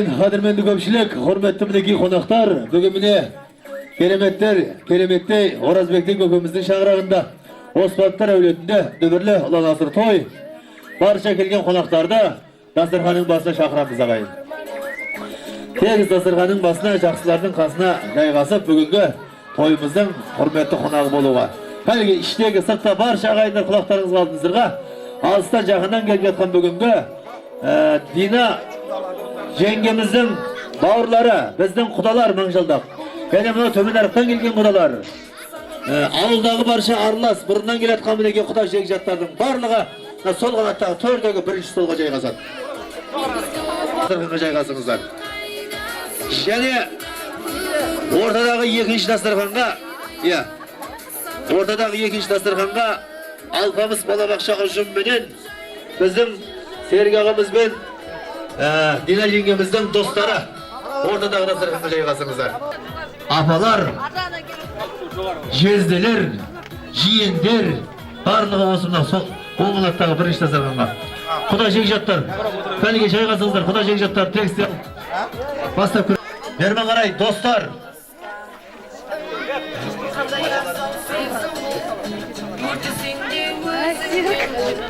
Kadirmenli köpçülük, hürmetli konaklar, bugün mine keremettey Orazbek'te kökümüzün şağırağında Osmanlılar evletinde dübürlü olan asır toy barışa kelgen konaklarda dasturxanın basına şaqıramız ağayın. Tegiz dasturxanın basına жақсылардың қасына жайғасып бүгінгі toyumuzun hürmetli konağı boluğa. Halgi işteki sırtta barışa ağayınlar kulaklarınız kaldınızırға. Alıstan жақından gelip yatқан бүгінгі Dina jengemizin bağırları, bizden kudalar mıngıldak. Benim o tömünlerden gelgen kudalar. Ağıldağı barışa arlas, burundan geletkan bilegi kuda jegjattардың barlığa sol kanattағы tördегі birinci stolga jaygasat. Jaygasыңыздар. Және ortaдағы екінші дастарханға, ortaдағы екінші дастарханға Алпамыс балабақша ұжымымен біздің Серік ағамызбен Dina jengemizдің достары ortaдағы дастарханға жайғасыңыздар. Апалар, жезделер, жиендер барлығы осында сол оңылаттағы бірінші дастарханға. Құда жегжаттар, пәліге жайғасыңыздар. Құда жегжаттар, текстер бастап көріп. Бермен қарай, достар.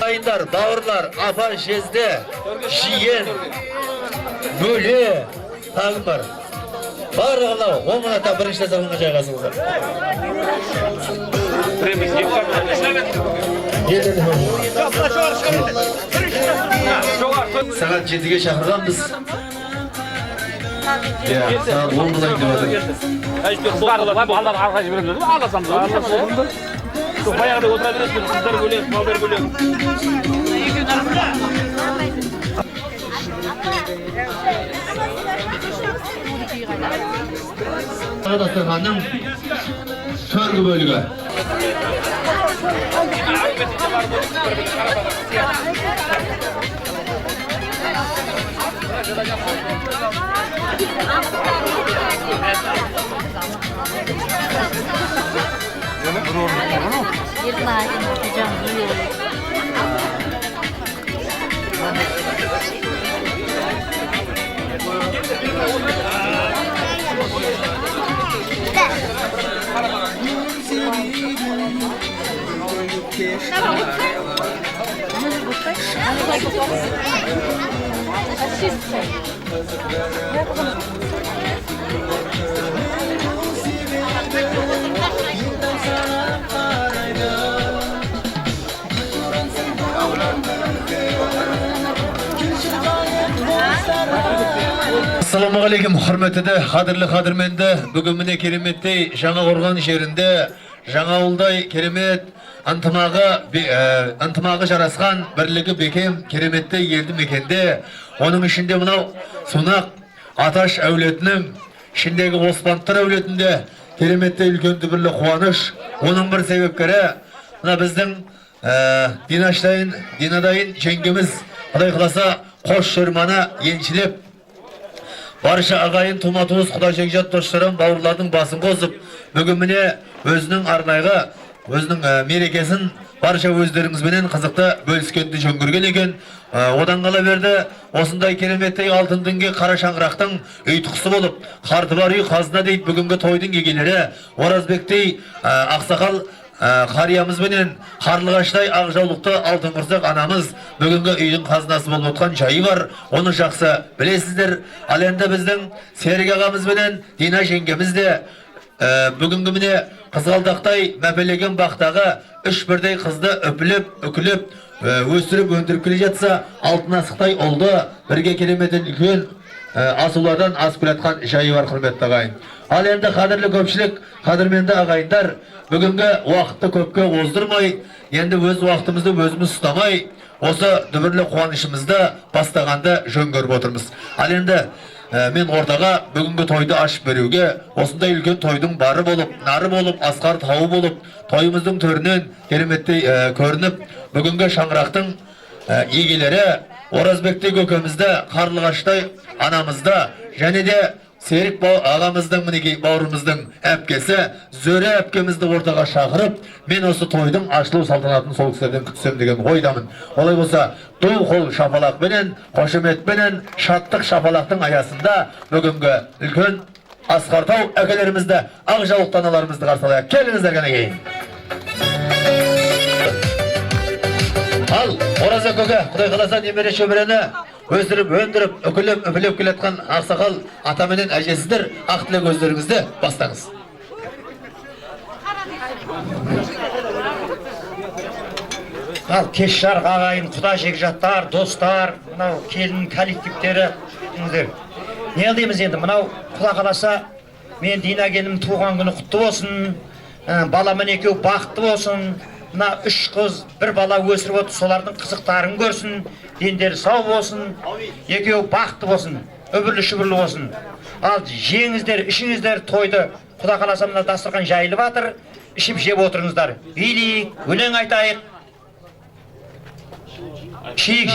Ayınlar, bağırlar, apa, jezde, jiyen, bölü, tağım var. Bağırığına, o mınata birinci dastarxanға жайғасыңыздар. Saat 7'ge şақырған біз. Saat 10'da gidiyoruz. Баяғыда отыра бересіздер, қыздар бөлек, малдар бөлек. Дастарханның төргі бөлігі. Assalamu alaikum, hürmetli kadirmendi. Bugün mine keremettey Жаңақорған жерінде Жаңауылдай керемет ынтымағы жарасқан бірлігі бекем кереметтей елді мекенде. Оның ішінде мынау Сунақ Аташ әулетінің ішіндегі Оспанлар әулетінде кереметтей үлкен дүбірлі қуаныш. Оның бір себепкері мына біздің Динадайын жеңгеміз Құдай қаласа қош жырманы еншілеп барша ағайын тума-туыс құда жекжат достарым бауырлардың басын қосып бүгін міне өзінің арнайға өзінің мерекесін барша өздеріңізбенен қызықты бөліскенді жөн көрген екен. Одан қала берді осындай кереметтей алтын дінге қара шаңырақтың ұйытқысы болып қарты бар үй қазына дейді бүгінгі тойдың егелері Оразбектей ақсақал қариямызбенен қарлығаштай ақ жаулықты алтын құрсақ анамыз бүгінгі үйдің қазынасы болып отқан жайы бар. Оны жақсы білесіздер. Ал енді біздің Серік ағамызбенен Дина жеңгеміз де бүгінгі міне қызғалдақтай мәпелеген бақтағы үш бірдей қызды үкіліп өсіріп өндіріп келе жатса алтын асықтай олды бірге кереметтен үлкен асулардан асып келатқан жайы бар, құрметті ағайын. Ал енді қадірлі көпшілік, қадірменді ағайындар, бүгінгі уақытты көпке оздырмай, енді өз уақытымызды өзіміз ұстамай, осы дүбірлі қуанышымызды бастағанды жөн көріп отырмыз. Ал енді мен ортаға бүгінгі тойды ашып беруге, осындай үлкен тойдың бары болып, нары болып, асқар тауы болып, тойымыздың төрінен кереметтей көрініп, бүгінгі шаңырақтың егелері Оразбекте көкемізді, Қарлығаштай анамызды, және де Serik ağamыздың мінекей бауырымыздың әпкесі Зөре әпкемізді ортаға шақырып, мен осы тойдың ашылу салтанатын сол кісілерден күтсем деген ойдамын. Олай болса, қол шапалақпенен, қошеметпенен, шаттық шапалақтың аясында бүгінгі үлкен Асқартау әкелерімізді, Ақжауық аналарымызды қарсы алайық. Келіңіздер ғана кейін. Ал, Ораза көке, Құдай қаласа немере шөберені өсіріп, өндіріп, үкілеп келетқан ақсақал атаменен әжесіздер, ақ тілек өздеріңізді бастаңыз. Ал кеш жарық ағайын, құда жекжаттар, достар, мынау келін коллективтері, не дейміз енді, мынау құда қаласа мен Дина келім туған күні құтты болсын, баламын екеу бақытты болсын, мына 3 қыз, 1 бала өсіріп отыр, солардың қызықтарын көрсін, дендері сау болсын, екеу бақытты болсын, өбірлі шүбірлі болсын. Ал жеңіздер, ішіңіздер тойды, құда қаласа мына дастархан жайылып жатыр, ішіп жеп отырыңыздар. Билейік, өлең айтайық. Шиік.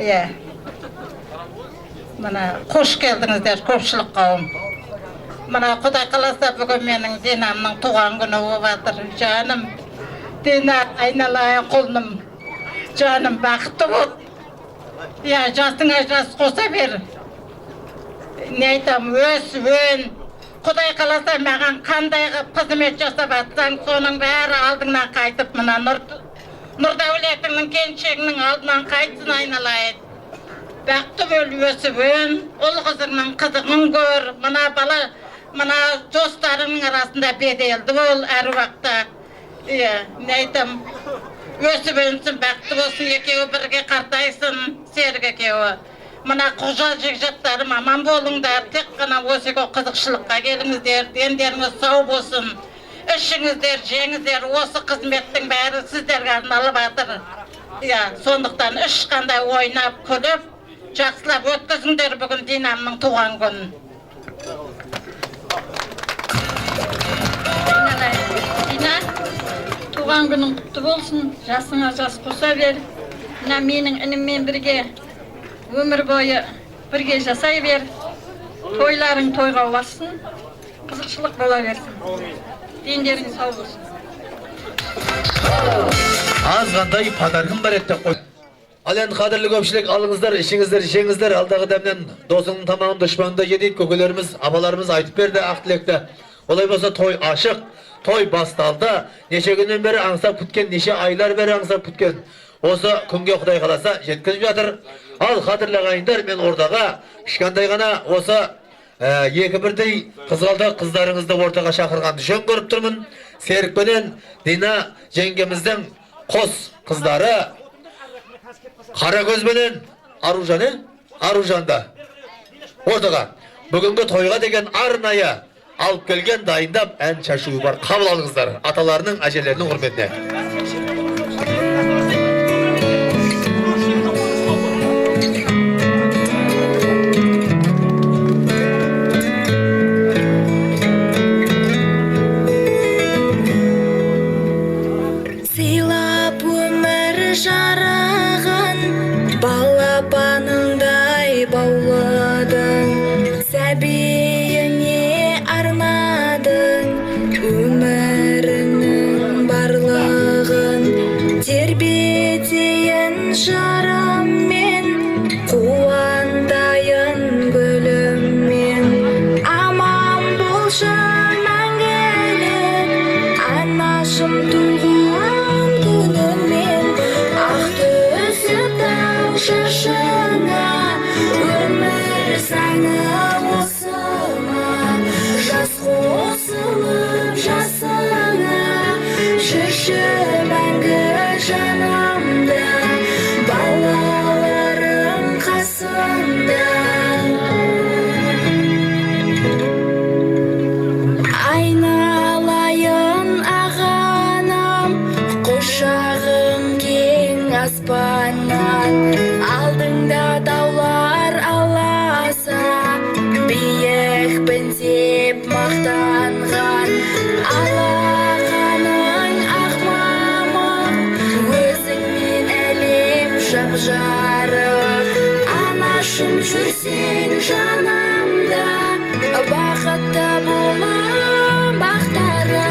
Иә. Мына қош келдіңіздер, көпшілік қауым. Мына Құдай қаласа бүгін менің Динамның туған күні болып жатыр. Жаным, Дина айналайын құлыным. Жаным бақытты бол. Иә, жасыңа жас қоса бер. Не айтам, өс. Құдай қаласа маған қандай қызмет жасап атсаң, соның бәрі алдыңнан қайтып, мына Нұрдәулетіңнің келіншегінің алдынан қайтсын айналайын. Бақты бөл өсіп өн, ұл қызыңның қызығын көр, мына достарыңның арасында беделді бол әр уақытта. Не айтам, өсіп өнсін, бақты болсын, екеуі бірге қартайсын, серік екеуі. Мына құжа жекжаттарым аман болыңдар, тек қана осы қызықшылыққа келіңіздер, дендеріңіз сау болсын. Ішіңіздер, жеңіздер, осы қызметтің бәрі сіздерге арналып жатыр. Сондықтан ешқандай ойнап, күліп, жақсылап өткізіңдер бүгін Динамның туған күнін. Дина, туған күнің құтты болсын, жасыңа жас қоса бер. Мына менің ініммен бірге өмір бойы бірге жасай бер. Тойларың тойға ұлассын, қызықшылық бола берсін. Дендерің сау болсын. Азғандай подарқым бар еді қой. Ал енді қадірлі көпшілік, алыңыздар, ішіңіздер, жеңіздер, алдағы дәмнен досыңның тамағын дұшпанында жедейді. Көкелеріміз, апаларымыз айтып берді ақ тілекті. Олай болса той ашық, той басталды. Неше күннен бері аңсап күткен, неше айлар бері аңсап күткен. Осы күнге Құдай қаласа жеткізіп жатыр. Ал қадірлі ағайындар, мен ордаға кішкентай ғана осы екі бірдей қызғалдақ қыздарыңызды ортаға шақырғанды жөн көріп тұрмын. Серікпенен Дина жеңгеміздің қос қыздары Қаракөзбенен Аружанды ортаға бүгінгі тойға деген арнайы алып келген, дайындап ән шашу бар. Қабыл алыңыздар аталарының, әжелерінің құрметіне. Жараған балапаныңдай бауладың, сәбиіне арнадың, өмірінің барлығын тербетейін жараммен, қуандайын гүліммен. Аман болшы мәңгілік анашым туған күніңмен. Шашына өмір сәні осыма, жас қосылып жасына, жүрші мәңгі жанымда, балаларым қасымда. Айналайын ағанам, құшағым кең аспаннан, алдыңда таулар аласа, биікпін деп мақтанған. Алақаның ақ мамық, өз жарық, анашым жүрсең жанымда, бақытты болам бақтары,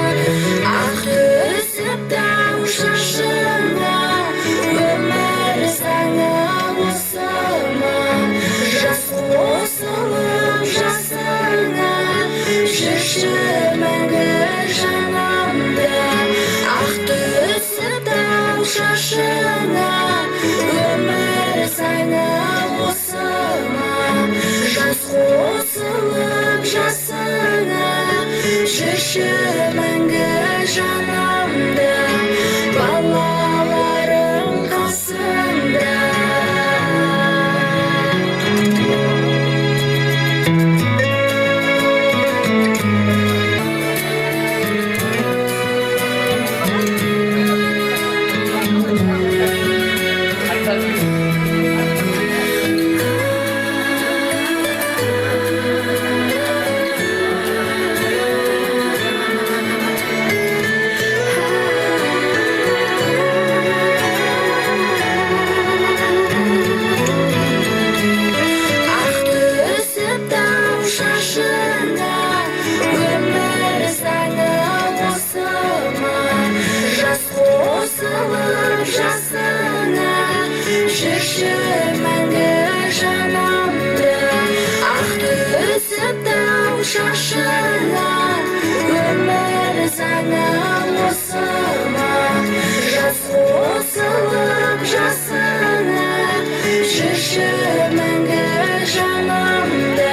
ақ түсіп тау шашыңа, өмір заңы осы ма, жас қосылып жасыңа, жүрші мәңгі жанымда, ақ түсіп тау шашыңа, өмір заңы осы ма, жас қосылып жасыңа, жүрші мәңгі жанымда, балаларым қасымда. Шашыңа, өмір заңы осы ма, жас қосылып жасыңа, жүрші мәңгі жанымда,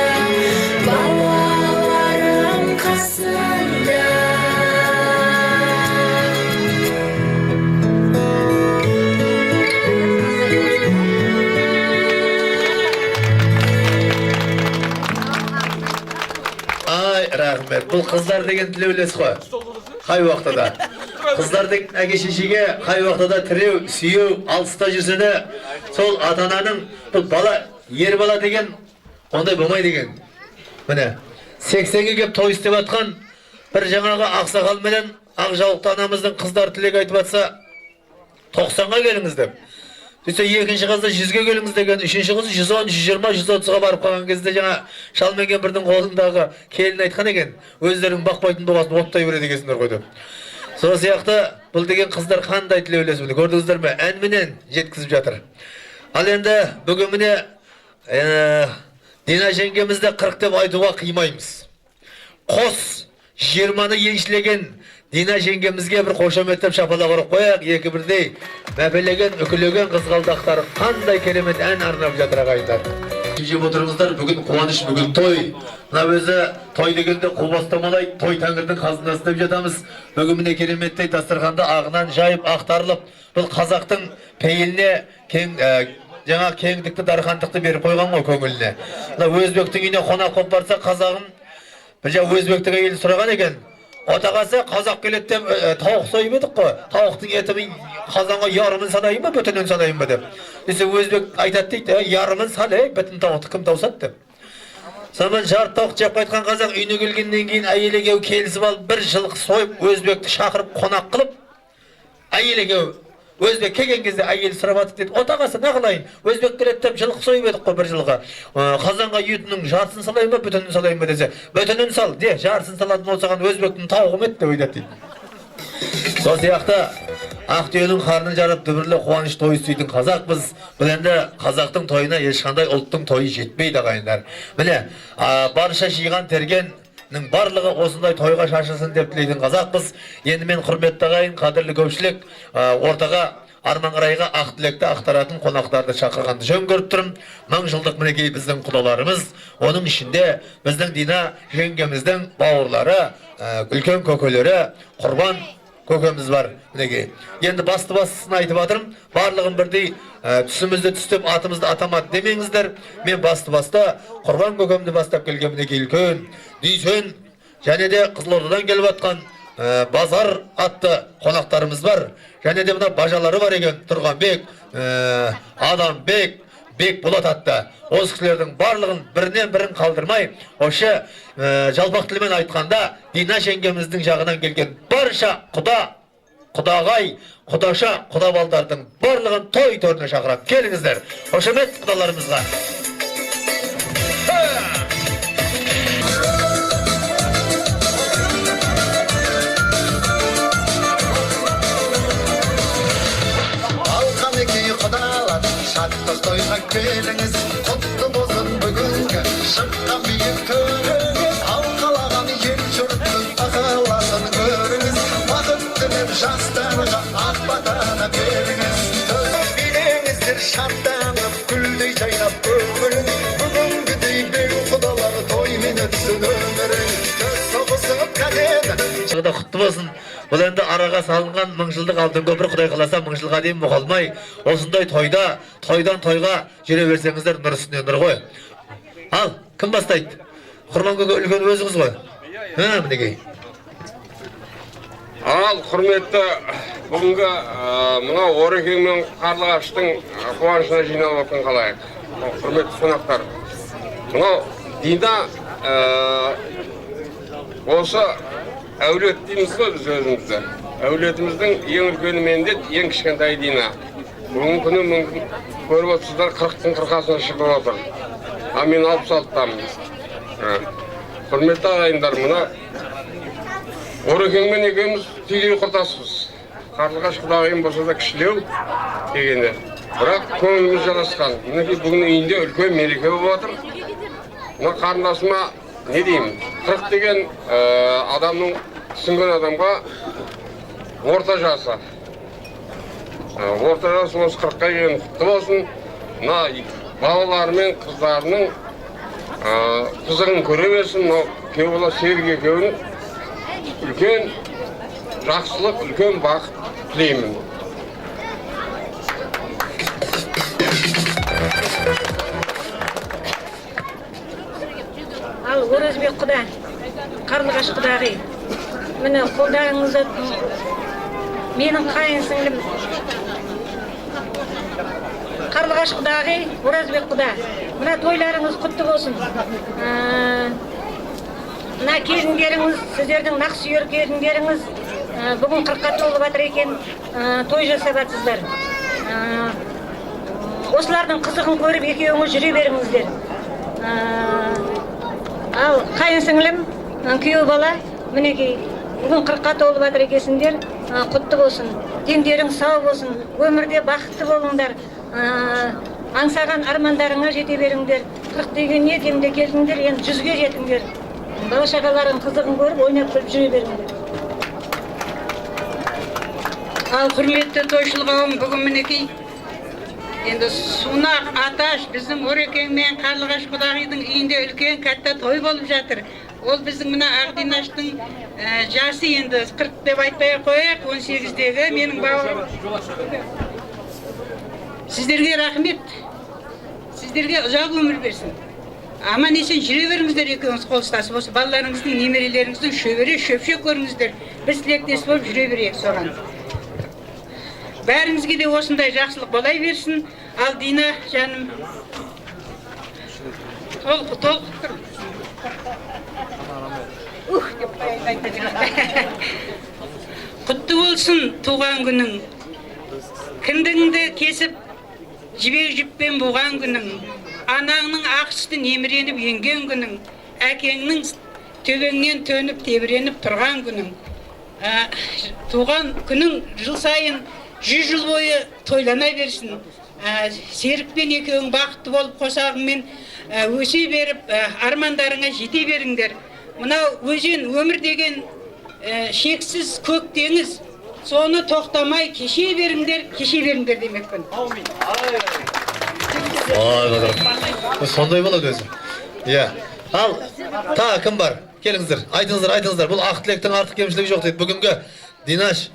балаларым қасымда. Рахмет. Бұл қыздар деген тілеулес қой. Қай уақытта. Қыздардың әке-шешеге қай уақытта тіреу, сүйеу, алыста жүрсе де, сол ата-ананың бұл бала, ер бала деген ондай болмай деген. Міне, 80-ге кеп той істеп атқан бір жаңағы ақсақал менен ақ жаулықты анамыздың қыздар тілек айтып атса, 90-ға келіңіз деп. Сөйтсе екінші қызды 100-ге келіңіз деген, үшінші қызды 110, 120, 130-ға барып қалған кезде жаңа шалменген бірдің қолындағы келін айтқан екен, өздерің бақпайтын болғасын оттай береді екенсіңдер ғой деп. Сол сияқты бұл деген қыздар қандай тілеулес міне, көрдіңіздер ме? Әнменен жеткізіп жатыр. Ал енді бүгін міне Дина жеңгемізді 40 деп айтуға қимаймыз. Қос 20-ны еншілеген Дина жеңгемізге бір қошаметтеп шапалақ ұрып қояқ, екі бірдей мәпелеген, үкілеген қызғалдақтары қандай керемет ән арнап жатыр ағайындар. Жеп отырыңыздар, бүгін қуаныш, бүгін той. Мына өзі той дегенде қу бастамалайды, той тәңірдің қазынасы деп жатамыз. Бүгін міне кереметтей дастарханда ағынан жайып, ақтарылып, бұл қазақтың пейіліне жаңа кеңдікті, дархандықты беріп қойған ғой көңіліне. Өзбектің үйіне қонақ болып барса, қазағым бір жа өзбектің әйелі сұраған екен. Отағасы қазақ келеді деп тауық сойып едік қой. Тауықтың етімен қазанға ярымын санайын ба, бүтінін санайын ба деп. Десе өзбек айтады дейді, ярымын санай, бүтін тауықты кім таусады деп. Сонымен жарты тауық жеп қайтқан қазақ үйіне келгеннен кейін әйел екеуі келісіп алып, бір жылқы сойып, өзбекті шақырып қонақ қылып, әйел екеуі өзбек келген кезде әйел сұрап атып деді, отағасы не қылайын? Өзбек келеді деп жылқы сойып едік қой бір жылға. Қазанға етінің жартысын салайын ба, бүтінін салайын ба десе, бүтінін сал, де, жартысын салатын болсаған өзбектің тауығым еді деп ойлады дейді. Сол сияқты ақтүйенің қарнын жарып дүбірлі қуаныш той істейтін қазақпыз. Бұл енді қазақтың тойына ешқандай ұлттың тойы жетпейді ағайындар. Міне, барша жиған терген барлығы осындай тойға шашылсын деп тілейтін қазақпыз. Енді мен құрметті ағайын, қадірлі көпшілік, ортаға Арманғарайға ақ тілекті ақтаратын қонақтарды шақырғанды жөн көріп тұрмын. 1000 жылдық мінекей біздің құдаларымыз, оның ішінде біздің Дина жеңгеміздің бауырлары, үлкен көкелері, Құрбан көкеміз бар мінекей. Енді басты-бастысын айтып жатырмын. Барлығын бірдей түсімізді түстеп, атымызды атамады демеңіздер. Мен басты-басты Құрбан көкемді бастап келген мінекей үлкен Дүйсен және де Қызылордадан келіп жатқан Базар атты қонақтарымыз бар. Және де мына бажалары бар екен, Тұрғанбек, Адамбек, Бекболат атты. Осы кісілердің барлығын бірінен бірін қалдырмай, осы жалпақ тілімен айтқанда Дина жеңгеміздің жағынан келген барша құда құдағай, құдаша, құдабалдардың барлығын той төріне шақырып келіңіздер. Қошемет құдаларымызға. Шаттық тойға келіңіз, құтты болсын бүгінгі шыққан биік төріңіз. Алқалаған ел жұрттың ықыласын көріңіз, бақыт тілеп жастарға ақ батаны беріңіз. Төз билеңіздер шаттанып, гүлдей жайнап өмірің, бүгінгідей беу құдалар тоймен өтсін өмірің. Төз соғысып кәдені құтты болсын. Бұл енді араға салынған мыңжылдық алтын көпір, Құдай қаласа мыңжылға дейін мұқалмай, осындай тойдан тойға жүре берсеңіздер нұр үстіне нұр ғой. Ал, кім бастайды? Құрман көке үлкен өзіңіз ғой. Мінекей. Ал, құрметті бүгінгі мына Орекең мен Қарлығаштың қуанышына жиналып отқан қалайық. Құрметті қонақтар. Мынау Дина осы әулет дейміз ғой біз өзімізді. Әулетіміздің ең үлкені міндет, ең кішкентай Дина. Бүгінгі күні мүмкін көріп отырсыздар 40-тың 40-асына шығып отыр. А мен 66-тамын. Құрметті ағайындар, мына Орекеңмен екеуміз түйдей құртаспыз. Қарлығаш құдағайым болса да кішілеу дегенде. Бірақ көңіліміз жарасқан. Мінекей бүгін үйінде үлкен мереке болып отыр. Мына қарындасыма не деймін? 40 деген адамның түсінген адамға орта жасы. Орта жасы осы 40-қа келген құтты болсын. Мына балалары мен қыздарының қызығын көре берсін. Күйеу бала Серік екеуінің үлкен жақсылық, үлкен бақыт тілеймін. Ал Оразбек құда, Қарлығаш құдағи, міне қолдарыңызды менің қайын сіңлім Қарлығаш құдағи, Оразбек құда, мына тойларыңыз құтты болсын. Мына келіндеріңіз, сіздердің нақсүйер келіндеріңіз бүгін 40-қа толып жатыр екен, той жасап жатсыздар. Осылардың қызығын көріп екеуіңіз жүре беріңіздер. Ал қайын сіңлім, күйеу бала, мінекей, бүгін 40-қа толып жатыр екенсіңдер, құтты болсын, дендерің сау болсын, өмірде бақытты болыңдар, аңсаған армандарыңа жете беріңдер. 40 деген не демде келдіңдер, енді 100-ге жетіңдер. Бала шағалардың қызығын көріп, ойнап күліп жүре беріңдер. Ал құрметті тойшыл қауым, бүгін мінекей енді Сунақ Аташ біздің Орекең мен Қарлығаш құдағидың үйінде үлкен кәтті той болып жатыр. Ол біздің мына Ағдинаштың жасы енді 40 деп айтпай қояйық, 18-дегі менің бауырым. Сіздерге рахмет. Сіздерге ұзақ өмір берсін. Аман есен жүре беріңіздер екеуіңіз қол ұстасып, осы балаларыңыздың, немерелеріңіздің шөбере шөпшек көріңіздер. Біз тілектес болып жүре берейік соған. Бәріңізге де осындай жақсылық болай берсін. Ал Дина жаным толқып тұр. Құтты болсын туған күнің. Кіндігіңді кесіп, жібек жіппен буған күнің. Анаңның ақ сүті неміреніп енген күнің. Әкеңнің төбеңнен төніп тебіреніп тұрған күнің. Туған күнің жыл сайын 100 жыл бойы тойлана берсін. Серікпен екеуің бақытты болып қосағыңмен өсе беріп, армандарыңа жете беріңдер. Мынау өзен өмір деген шексіз көк теңіз. Соны тоқтамай кеше беріңдер демекпін. Сондай болады өзі. Иә. Ал, кім бар? Келіңіздер, айтыңыздар. Бұл ақ тілектің артық кемшілігі жоқ дейді. Бүгінгі Динаш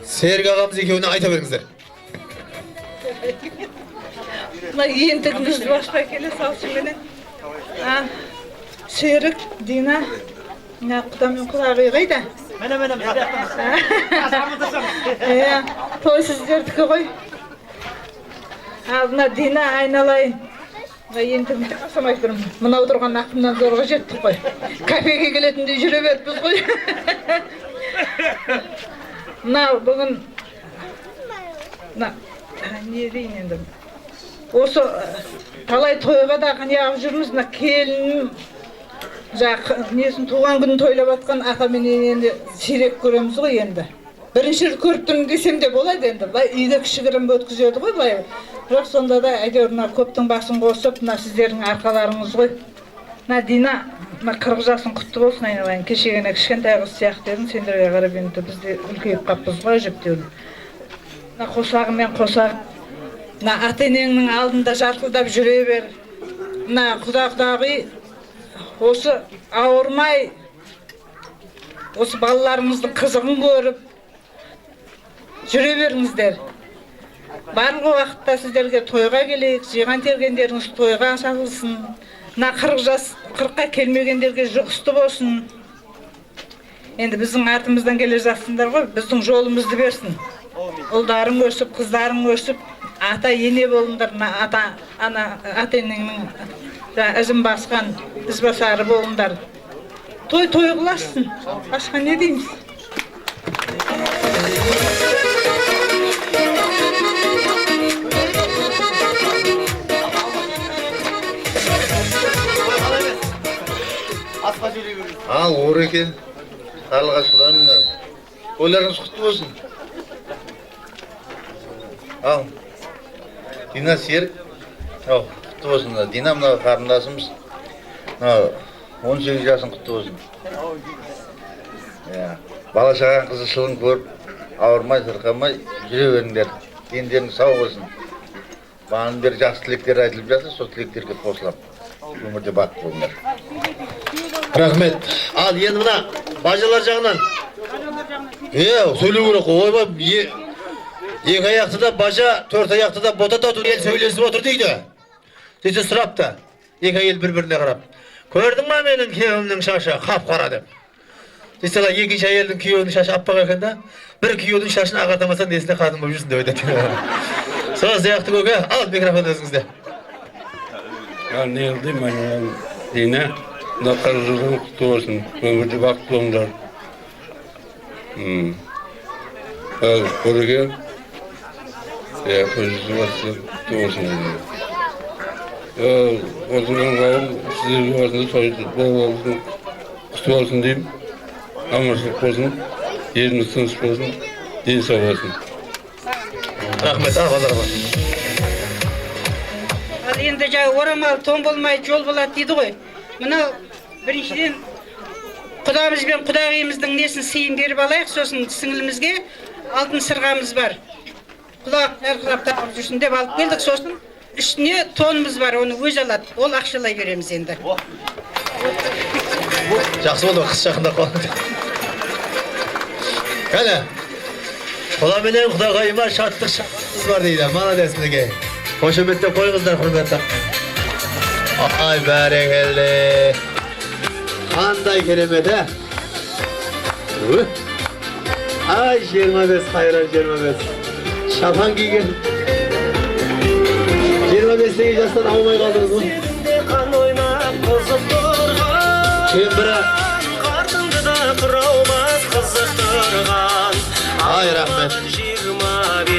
Серік ағамыз екеуіне айта беріңіздер. Мына ентігімізді башқа келе салшыменен. Серік, Дина, құдамен құдағи қайда? Той сіздердікі ғой. Мына Дина айналайын. Ентігімді қасамай тұрмын. Мына отырған ақымнан зорға жеттік қой. Кафеге келетінде жүре беріппіз ғой. Mına bugün ne deyin endi? Осы талай тойға да қанияғып жүрміз, мына келінім несін туған күнін тойлап атқан атаменен енді сирек көреміз ғой енді. Бірінші рет көріп тұрмын десем де болады енді. Былай үйде кішігірім өткізеді ғой былай. Бірақ сонда да әйтеуір мына көптің басын қосып, мына сіздердің арқаларыңыз ғой. Мына Дина, мына 40 жасың құтты болсын айналайын. Кешегені кішкентай қыз сияқты едің, сендерге қарап енді біз де үлкейіп қаппыз ғой әжептеуір. Мына қосағымен қосақ. Мына ата-енеңнің алдында жарқылдап жүре бер. Мына құда-құдағи осы ауырмай, осы балаларымыздың қызығын көріп жүре беріңіздер. Барлық уақытта сіздерге тойға келейік, жиған тергендеріңіз тойға шағылсын. Мына 40-қа келмегендерге жұғысты болсын. Енді біздің артымыздан келе жатсыңдар ғой, біздің жолымызды берсін. Ұлдарың өсіп, қыздарың өсіп, ата ене болыңдар, ата-енеңнің ізін басқан, ізбасары болыңдар. Той қыласын. Басқа не дейміз? Ал, Ореке, Қарлығаш құданың ойларыңыз құтты болсын. Ал, Дина Серік, құтты болсын. Дина мына қарындасымыз, 18 жасың құтты болсын. Бала шаған қызышылын көріп, ауырмай, сырқамай жүре беріңдер. Дендерің сау болсын. Бағаның бері жақсы тілектер айтылып жатыр, сол тілектерге қосылам. Өмірде бақытты болыңдар. Рахмет. Ал енді мына бажалар жағынан. Сөйлеу керек қой. Ойбай, екі аяқты да бажа, төрт аяқты да бота тату ел сөйлесіп отыр дейді. Сөйтсе сұрапты. Екі әйел бір-біріне қарап. Көрдің ма менің күйеуімнің шашы қап-қара деп. Сөйтсе екінші әйелдің күйеуінің шашы аппақ екен да, бір күйеудің шашын ағартамасаң несіне қатын болып жүрсің деп айтады. Сол сияқты көке, ал микрофон өзіңізде. Ne oldu ben Dina? Ne kararın kutlu olsun. Ömürde baqtlı olsunlar. Koruge kocası varsa kutlu olsun. O zaman kavim sizin varsa soyutu bol olsun, kutlu olsun diyeyim. Amaçlık olsun, yeriniz sınıf olsun, din sağ olsun. Rahmet, ağalar var. Енді орамал тон болмай жол болады дейді ғой. Мынау біріншіден құдамыз бен құдағиымыздың несін сыйын беріп алайық, сосын сіңілімізге алтын сырғамыз бар. Құлақ әрқылап тағып жүрсін деп алып келдік, сосын үстіне тонымыз бар, оны өз алады. Ол ақшалай береміз енді. Жақсы болды, қыз жақында қалды. Кәне, құдаменен құдағайыма шаттық бар дейді. Молодец мінеке. Қошеметтеп қойыңыздар, құрметті. Ай, бәрекелді. Қандай керемет, ә? Ай, 25 қайран, 25. Шапан киген. 25-тегі жастан аумай қалдыңыз ғой. Кембірі. Ай, рахмет.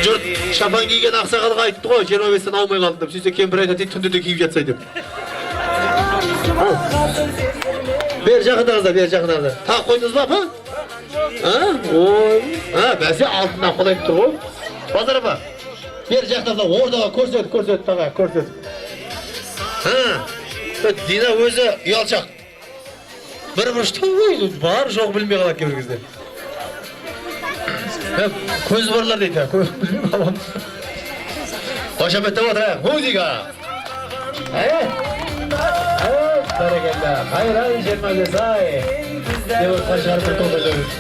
Жұрт шапан киген ақсақалға айтты ғой, 25-тен аумай қалдым деп. Сөйтсе кембір айтады, түнде де киіп жатсай деп. Бер жақындағыздар, бер жақындағыздар. Тақ қойдыңыз ба, апа? Бәсе алтыннан қолайып тұр ғой. Базар апа, бер жақындағыздар, ордаға көрсет, таға, көрсет. Дина өзі ұялшақ. Бір бұрышты бар, жоқ білмей қалады кейбір кезде. Көз барлар дейді, көз білмей қалады. Қошеметтеп отырайық, музыка! Бәрекелді, қайран 25 ай. Деп қашар бір топ өтеміз.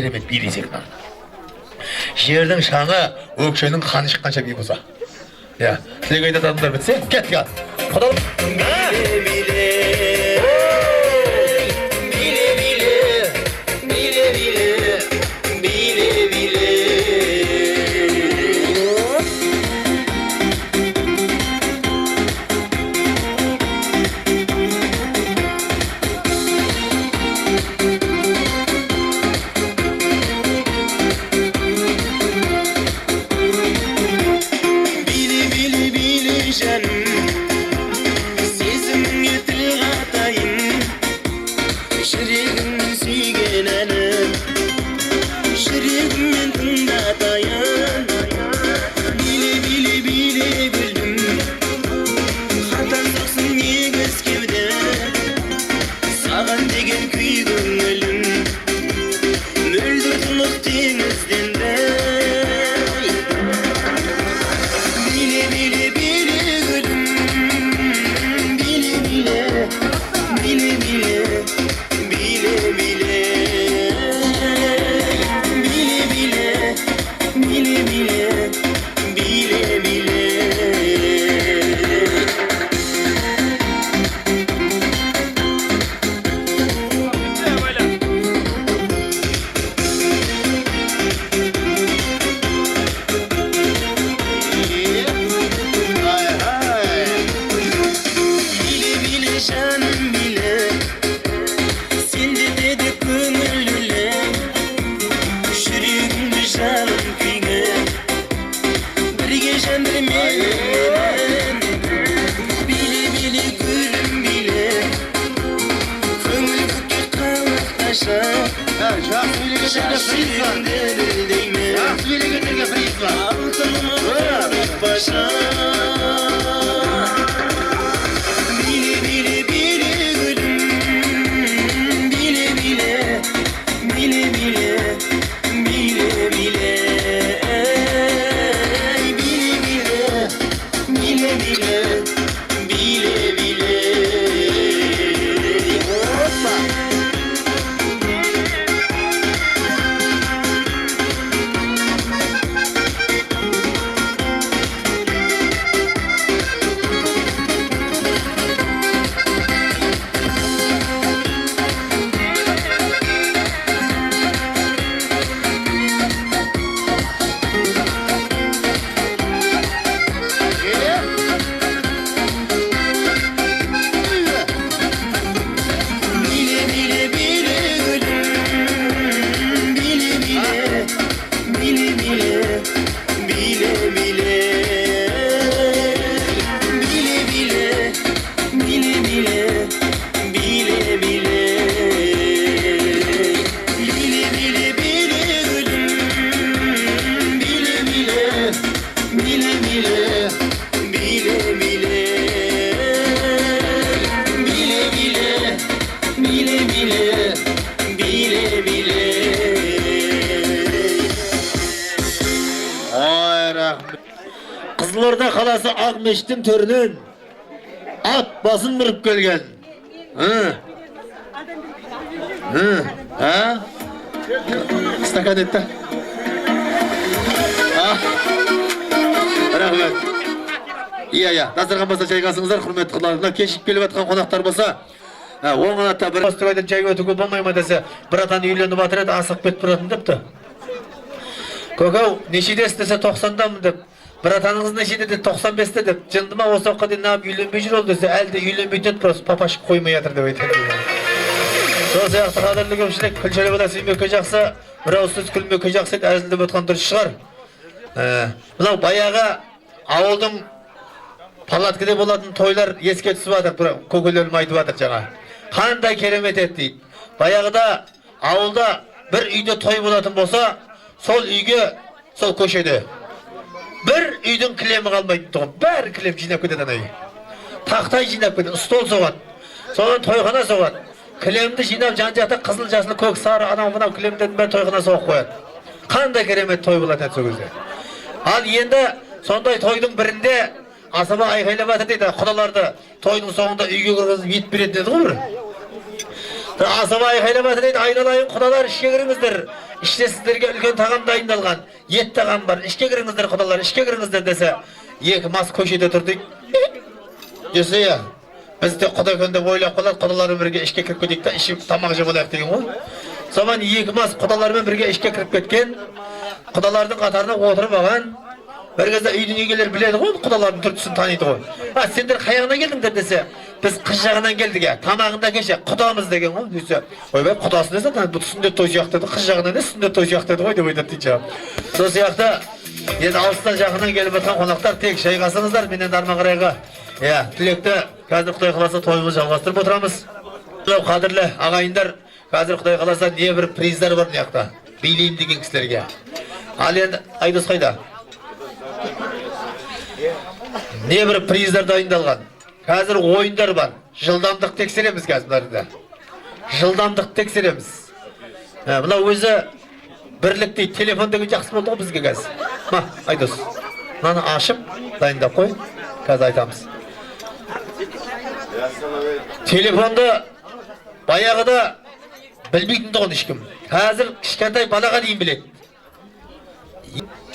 керемет билесек нар. Жердің шаңы өкшенің қаны шыққанша би болса. Ya, тілек айтатын адамдар бітсе, кеттік. Құдалым. Қызылорда қаласы Ақмешіттің төрінен ат басын бұрып келген. Стакан етті. Рахмет. Иә, дастархан баса жайғасыңыздар, құрметті қырларына. Кешіп келіп атқан қонақтар болса, оң анатта бір бастығайдан жайға өтуге болмайма десе, бір атаны үйленіп батыр еді, асық бет бұратын депті. Көкеу, нешедес десе 90-дамын деп, бір атаныңыз нешеде де 95-те деп, жындыма осы оққа дейін нағып үйленбей жүр ол десе, әлде үйленбейтін еді, просто папашып қоймай жатыр деп айтады. Сол сияқты қадірлі көпшілік, күлшелі бола сүймеке жақсы, бір ауыз сөз күлмеке жақсы еді, әзілдеп отқан дұрыс шығар. Мынау баяғы ауылдың палаткеде болатын тойлар еске түсіп жатыр, көкелерім айтып жатыр жаңа. Қандай керемет еді дейді. Баяғыда ауылда бір үйде той болатын болса, сол үйге, сол көшеде бір үйдің кілемі қалмайды тұғын, бәрі кілем жинап кетеді анай. Тақтай жинап кетеді, стол соғады, содан тойхана соғады. Кілемді жинап жан-жақта қызыл, жасыл, көк, сары, анау мынау кілемдердің бәрі тойхана соғып қояды. Қандай керемет той болады сол кезде. Ал енді сондай тойдың бірінде асаба айқайлап жатыр дейді, құдаларды тойдың соңында үйге кіргізіп ет береді деді ғой бір. Асаба айқайлап жатыр дейді, айналайын құдалар ішке кіріңіздер, іште сіздерге үлкен тағам дайындалған. Ет тағам бар. Ішке кіріңіздер құдалар, ішке кіріңіздер десе, екі мас көшеде тұр дейді. Десе я, біз де құда екен деп ойлап қалады, құдалармен бірге ішке кіріп кетейік та, ішіп тамақ жеп алайық деген ғой. Соған екі мас құдалармен бірге ішке кіріп кеткен, құдалардың қатарына отырып алған. Бір кезде үйдің егелер біледі ғой, құдалардың түр-түсін таниды ғой. Сендер қаяғына келдіңдер десе, біз қыз жағынан келдік я, тамағында кеше құдамыз деген ғой. Десе, ойбай құдасы десе, бұл сүндет той сияқты еді, қыз жағынан не сүндет той сияқты еді ғой деп айтады дейді жауап. Сол сияқты енді алыстан жақыннан келіп жатқан қонақтар тек шайғасыңыздар, мен енді арма қарайға. Тілекті қазір Құдай қаласа тойымызды жалғастырып отырамыз. Қадірлі ағайындар, қазір Құдай қаласа небір приздар бар мына жақта, билеймін деген кісілерге. Ал енді Айдос қайда? Небір приздар дайындалған. Қазір ойындар бар. Жылдамдық тексереміз қазір. Жылдамдық тексереміз. Мына өзі бірлік дейді, телефон деген жақсы болды ғой бізге қазір. Айдос, мынаны ашып, дайындап қой, қазір айтамыз. Телефонды баяғыда білмейтін тұғын ешкім. Қазір кішкентай балаға дейін біледі.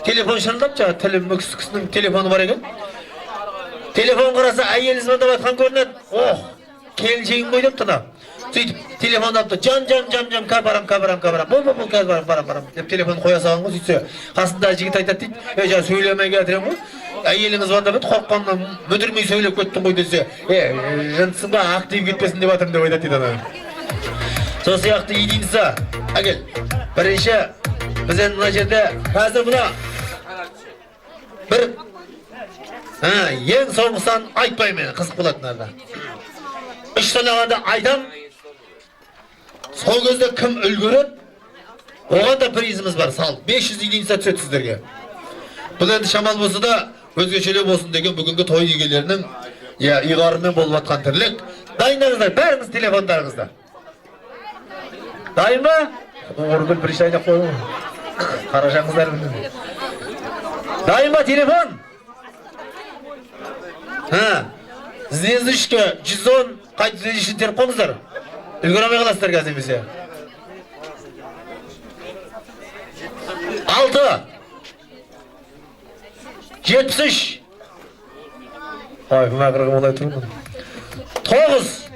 Телефон шырылдап, жаңа тілім мүксіз кісінің телефоны бар екен. Телефон қараса әйел звондап атқан көрінеді. Келіншегін ғой деп тұна. Сөйтіп телефонды апты, жан, барам, барам деп телефон қоя салған ғой. Сөйтсе қасында жігіт айтады дейді, жаңа сөйлемей кетірем ғой. Әйеліңіз звондап еді, қорыққаннан мүдірмей сөйлеп кеттің ғой десе, жынсың ба, актив кетпесін деп атырым деп айтады дейді. Сол сияқты единса, әкел, бірінші біз енді мына жерде қазір мұна бір ең соңғысан айтпаймын, қызық болатын арда. Үш санағанда айтам, сол кезде кім үлгереді, оған да призіміз бар, сал. 500 единица түседі сіздерге. Бұл енді шамал болса да өзгешелеу болсын деген бүгінгі той егелерінің ұйғарымен болып атқан тірлік. Дайындаңыздар, бәріңіз телефондарыңызда. Дайын ба? Оргүл бір шайнақ қойын. Қарашаңыздар білдің. Дайын ба телефон? Звездочка 110, қайты звездочын теріп қоңыздар. Үлгірамай қаласыздар қазір емесе. 6 73 Ай, бұна қырғым олай тұрмын. 9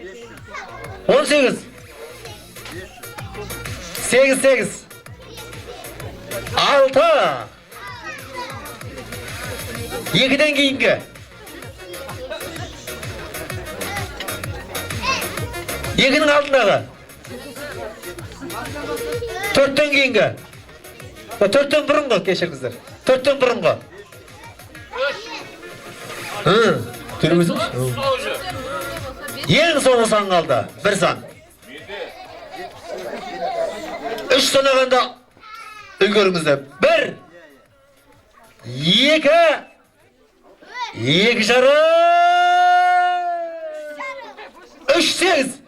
18 8 6 2-ден кейінгі 2-ның алдындағы 4-тен кейінгі 4-тен бұрынғы кешіріңіздер 4-тен бұрынғы ең соңғы сан қалды бір сан 3 санағанда үлгеріңіздер 1 2 2 жарым 3 8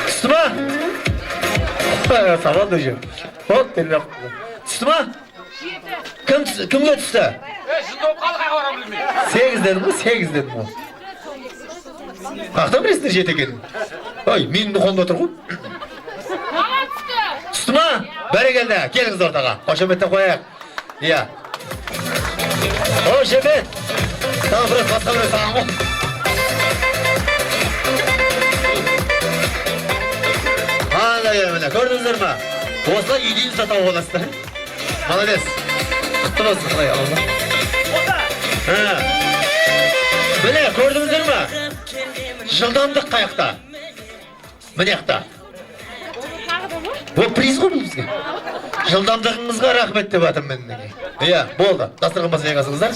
түсті ма? Сабан дөже түсті ма? Кімге түсті? 8 дедім ғой, 8 дедім ғой. Қақта білесіңдер 7 екенін? Ой, менің қолымда тұр ғой. Түсті ма? Бәрекелді, келіңіз ортаға. Қошеметтен қояйық. Иә. Қошемет. Тағы біріз басқа біріз саған ғой. Көрдіңіздер ма? Осылай үйдейін сатау боласыздар. Молодец. Құтты болсын Құдай Алла. Міне, көрдіңіздер ма? Жылдамдық қаяқта. Міне қаяқта. Ол приз ғой бізге. Жылдамдығыңызға рахмет деп атым мен. Иә, болды. Дастырған басын егасыңыздар.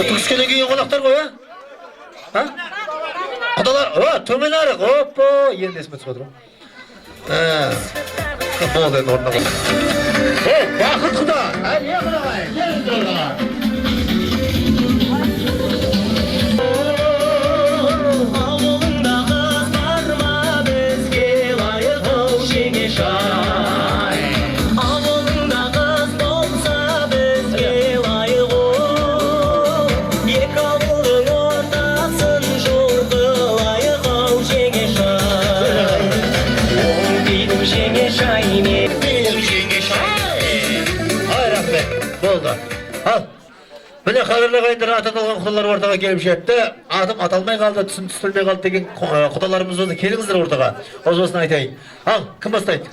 Түскенен кейін қонақтар ғой, Құдалар, төмен арық. Оппо, енді есіме түсіп отыр. Болды енді орнына қой. Бақыт құда, әлия құдағай, келіңдер ортаға. Ауылыңда қыз бар ма бізге лайық ол жеңешай. Ауылыңда қыз болса бізге лайық ол. Екі ауылдың ортасын жолды лайық ол жеңешай. Оң бейдің жеңеш ай менің жеңеш ай. Ай рахмет. Болды. Ал. Міне қадірлі ағайындар, аты аталған құдалар ортаға келіп жетті. Атым аталмай қалды, түсін түсірмей қалды деген құдаларымыз болды. Келіңіздер ортаға. Осыны айтайын. Ал, кім бастайды?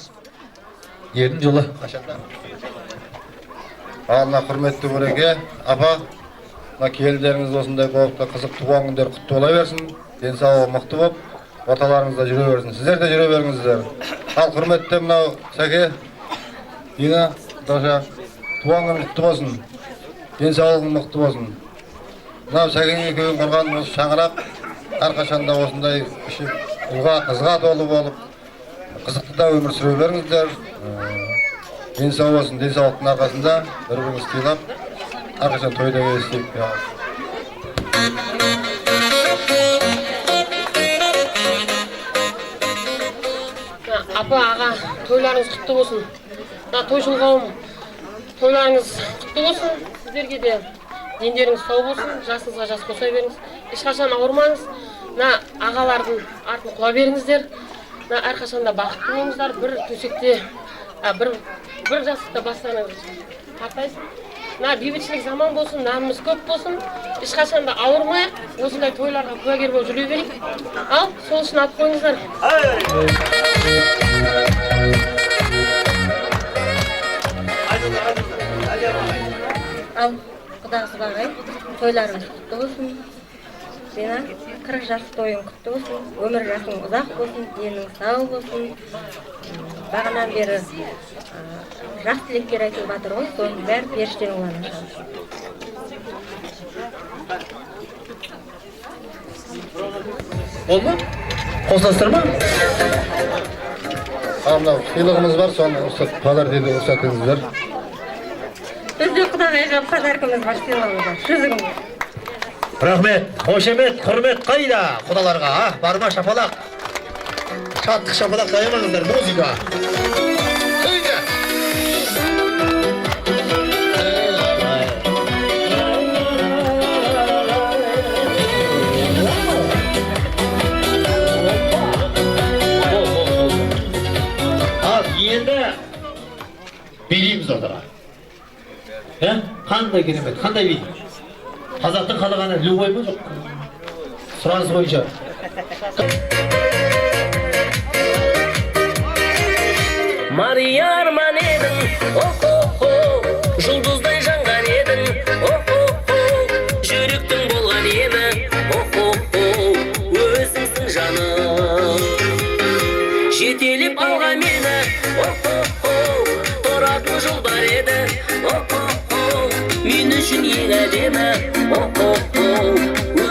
Ердің жолы. Қашанда? Алына құрметті көреге, апа, мына келіндеріңіз осындай болып та қызық туған күндер құтты бола берсін. Денсаулығы мықты болып, орталарыңызда жүре берсін. Сіздер де жүре беріңіздер. Ал құрметті мынау Сәке, Дина, Даша, туған күн құтты болсын. Денсаулығың мықты болсын. Мынау Сәкең екеуің құрған осы шаңырақ әрқашанда осындай ішіп, қызға толы болып, қызықты да өмір сүре беріңіздер. Денсаулық болсын, денсаулықтың арқасында бір-біріңіз сыйлап, әрқашан тойда келістейік. Апа, аға, тойларыңыз құтты болсын. Тойшыл қауым, тойларыңыз құтты болсын. Сіздерге де дендеріңіз сау болсын, жасыңызға жас қоса беріңіз. Ешқашан ауырмаңыз. Ағалардың артын құла беріңіздер. Әрқашанда бақытты болыңыздар. Bir төсекте, бір жастықта бастарыңыз тартайсың. Бейбітшілік заман болсын, намымыз көп болсын. Ешқашанда ауырмайық, осындай тойларға куәгер болып жүре берейік. Ал, сол үшін ат қойыңыздар. Ал, құдағысы бағай, тойларыңыз құтты болсын. Сена 40 жас тойың құтты болсын. Өмір жасың ұзақ болсын, денің сау болсын. Бағанан бері жас тілектер айтылып жатыр ғой, соның бәрі періштенің ұланы шалсын. Болды ма? Қосыластыр ма? Мынау сыйлығымыз бар, соны падар дейді ұсатыңыздар. Бізде құдағайға подаркымыз бар, сыйлығымыз бар, жүзігіміз. Рахмет, қошемет, құрмет қайда құдаларға, барма шапалақ. Шаттық шапалақ қайымаңыздар, музыка. Сөйде. Ал, енді билейміз ортаға. Қандай керемет, қандай бей? Қазақтың қалағаны любой ма жоқ? Сұраныс бойынша. Мария арман едің, о-хо-хо, жұлдыздай жанған едің, о-хо-хо, жүректің болған ені, о-хо-хо, өзіңсің жаным. Жетелеп алған мені, о-хо-хо, тұратын жол бар еді, о-хо-хо, мен үшін ең әдемі, о-хо-хо,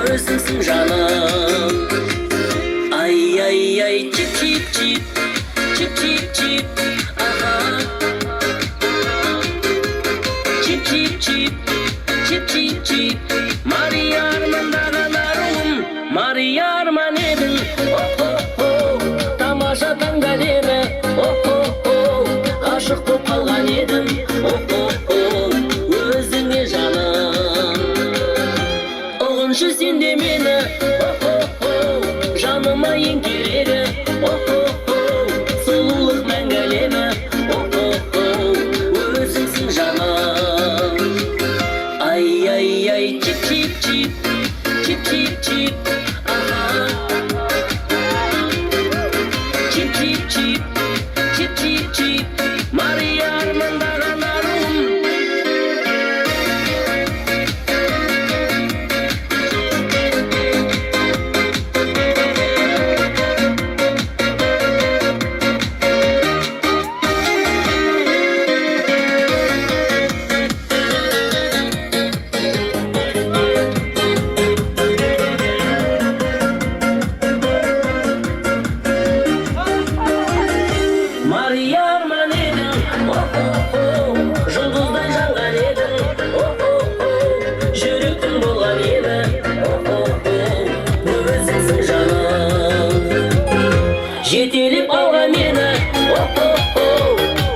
өзіңсің жаным. Ай-ай-ай, чип-чип-чип, чип-чип-чип, аха. Чип-чип-чип, чип-чип-чип, Мария армандаған аруым, Мария арман едің, о-хо-хо, тамаша таң әдемі, о-хо-хо, ғашық боп қалған едім, о-хо-хо, өзіңе жаным. Ұғыншы сен де мені, о-хо-хо, жаныма ең керегі, о-хо-хо, сұлулық мәңгі әлемі, о-хо-хо, өзіңсің жаным. Ай-ай-ай, чип-чип-чип, чип-чип-чип, аха. Чип-чип-чип, чип-чип-чип, Мария армандаған аруым. Мария арман едің, о-хо-хо, жұлдыздай жанған едің, о-хо-хо, жүректің болған ені, о-хо-хо, өзіңсің жаным. Жетелеп алған мені, о-хо-хо,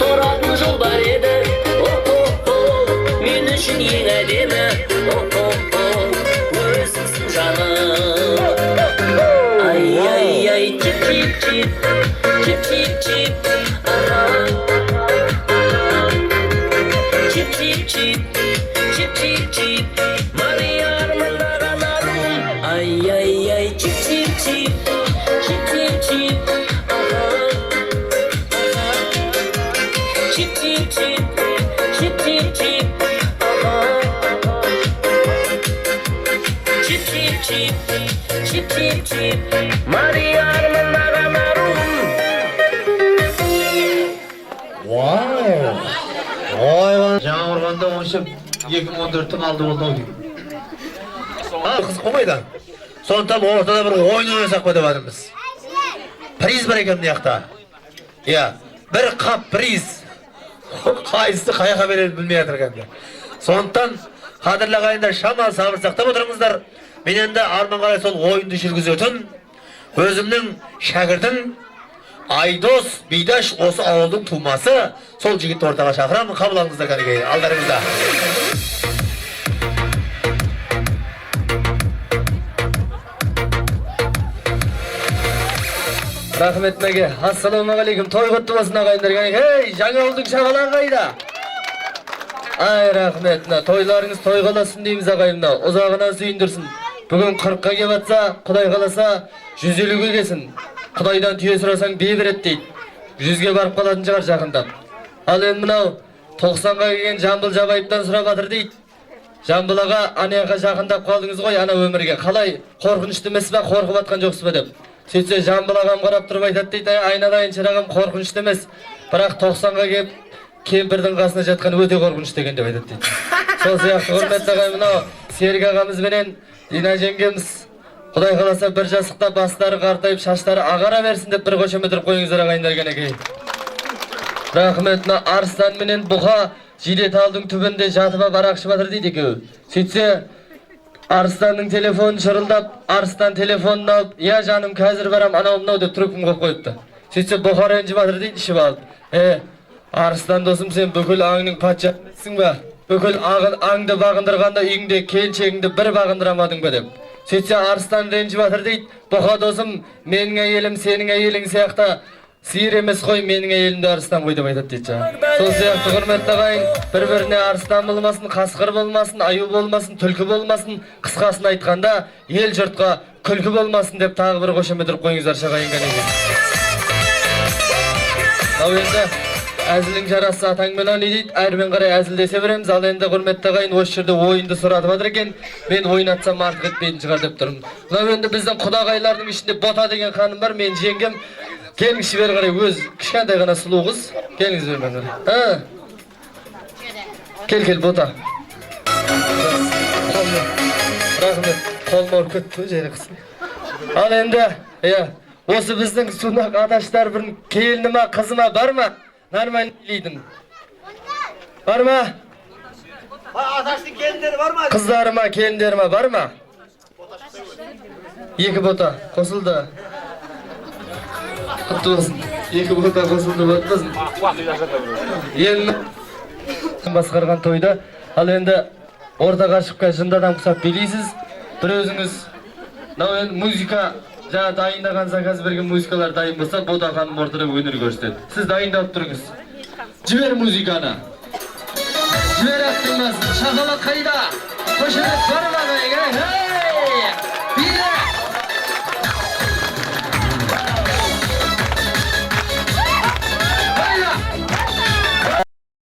тұратын жол бар еді, о-хо-хо, мен үшін ең әдемі, о-хо-хо, өзіңсің жаным. Ай-ай-ай, чип-чип-чип, чип-чип-чип, аха. çip çip Mari armanda kanarum Ay ay ay çip çip çip Çip çip çip Aha Çip çip çip Çip çip çip Aha Çip çip çip Çip çip çip Mari armanda kanarum Wow. Vay жаңа ұрғанда 2014-тің алды болды ау деймін. Қызық қоймайдан. Сондықтан ортада бір ойын ойнасақ па деп жатырмыз. Приз бар екен мына жақта. Иә, бір қап приз. Қайсысы қай жаққа берерін білмей жатыр екен. Сондықтан қадірлі ағайындар шамалы сабыр сақтап отырыңыздар. Мен енді арман қарай сол ойынды жүргізетін өзімнің шәкіртім Айдос Бидаш осы ауылдың тумасы, сол жігітті ортаға шақырамын, қабыл алыңыздар кәнекей, алдарыңызда. Рахмет мәге, ассаламағалейкум, той құтты болсын ағайындар кәнекей, жаңа ауылдың шағалағы қайда? Ай, рахмет, тойларыңыз той қаласын дейміз ағайымда, ұзағынан сүйіндірсін. Бүгін 40-қа кеп атса, Құдай қаласа, 150-ге келсін. Құдайдан түйе сұрасаң бие береді дейді. 100-ге барып қалатын шығар жақындап. Ал енді мынау 90-ға келген Жамбыл Жабайыптан сұрап жатыр дейді. Жамбыл аға, анаяққа жақындап қалдыңыз ғой ана өмірге. Қалай қорқынышты емес па, қорқып атқан жоқсыз ба деп. Сөйтсе Жамбыл ағам қарап тұрып айтады дейді, айналайын шырағым қорқынышты емес. Бірақ 90-ға келіп кемпірдің қасына жатқан өте қорқынышты екен деп айтады дейді. Сол сияқты құрметті ағайын, мынау Серік ағамызбенен Дина жеңгеміз Құдай қаласа бір жасықта бастары қартайып, шаштары ағара берсін деп бір қошемет ұрып қойыңыздар ағайындар кәнекей. Рахмет, Арыстан менен Бұға Жидеталдың түбінде жатып барақшы батыр дейді екеуі. Сөйтсе, Арыстанның телефонын шырылдап, Арыстан телефонын алып, «Я жаным, қазір барам, анау мынау» деп трубканы қойып қойыпты. Сөйтсе, Бұқа ренжіп батыр дейді ішіп алып. Арыстан досым, сен бүкіл аңның патшасың ба? Бүкіл аңды бағындырғанда үйіңде келіншегіңді бір бағындырамадың ба деп. Сөйтсе Арыстан ренжіп жатыр дейді, Бұқа досым, менің әйелім сенің әйелің сияқты сиыр емес қой, менің әйелімді Арыстан қой деп айтады дейді. Сол сияқты құрметті ағайын, бір-біріне Арыстан болмасын, қасқыр болмасын, аю болмасын, түлкі болмасын, қысқасын айтқанда ел жұртқа күлкі болмасын деп тағы бір қошемет ұрып қойыңыздар шағайын кәнекей. Ал енді әзілің жарасы атаңмен али дейді, әрмен қарай әзілдесе береміз. Ал енді құрметті ағайын, осы жерде ойынды сұратып жатыр екен, мен ойнатсам артық етпейтін шығар деп тұрмын. Мынау енді біздің құдағайлардың ішінде Бота деген ханым бар, мен жеңгем. Келіңізші бері қарай, өз кішкентай ғана сұлу қыз. Келіңіз бері қарай. Кел, Бота. Рахмет, қолма ұрып кетті жері қыздың. Ал енді, осы біздің сұнақ адаштар бір келіні ма, қызы ма бар ма? Нормально илейдің. Бар ма? Аташтың келіндері бар ма? Қыздары ма, келіндері ма, бар ма? Екі Бота қосылды. Құтты болсын. Екі Бота қосылды болсын. Елін басқарған тойда. Ал енді ортаға шыққа жындадан құсап билейсіз. Бір өзіңіз музыка жаңа дайындаған заказ берген музыкалар дайын болса, Бота ханым ортада өнер көрсетеді. Сіз дайындап тұрыңыз. Жібер музыканы. Жібер аттыңыз. Шақалақ қайда? Қошемет бар ма?